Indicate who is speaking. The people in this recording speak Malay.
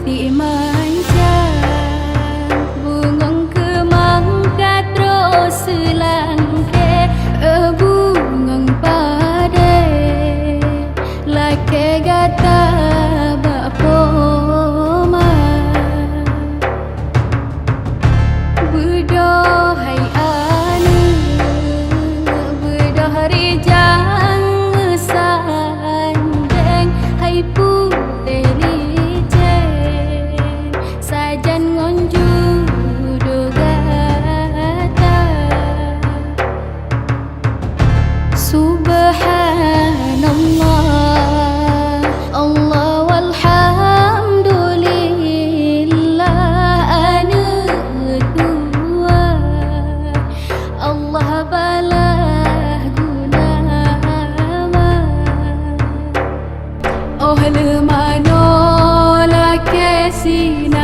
Speaker 1: ti manjang bungong kemangka terus selangke bungong pade lake gata bapoma berdohai anu berdohari jang sandeng hai puteri sajan ngonju dogata subhanallah Allah walhamdulillah anu tua Allah balah gunama oh lemano la kesina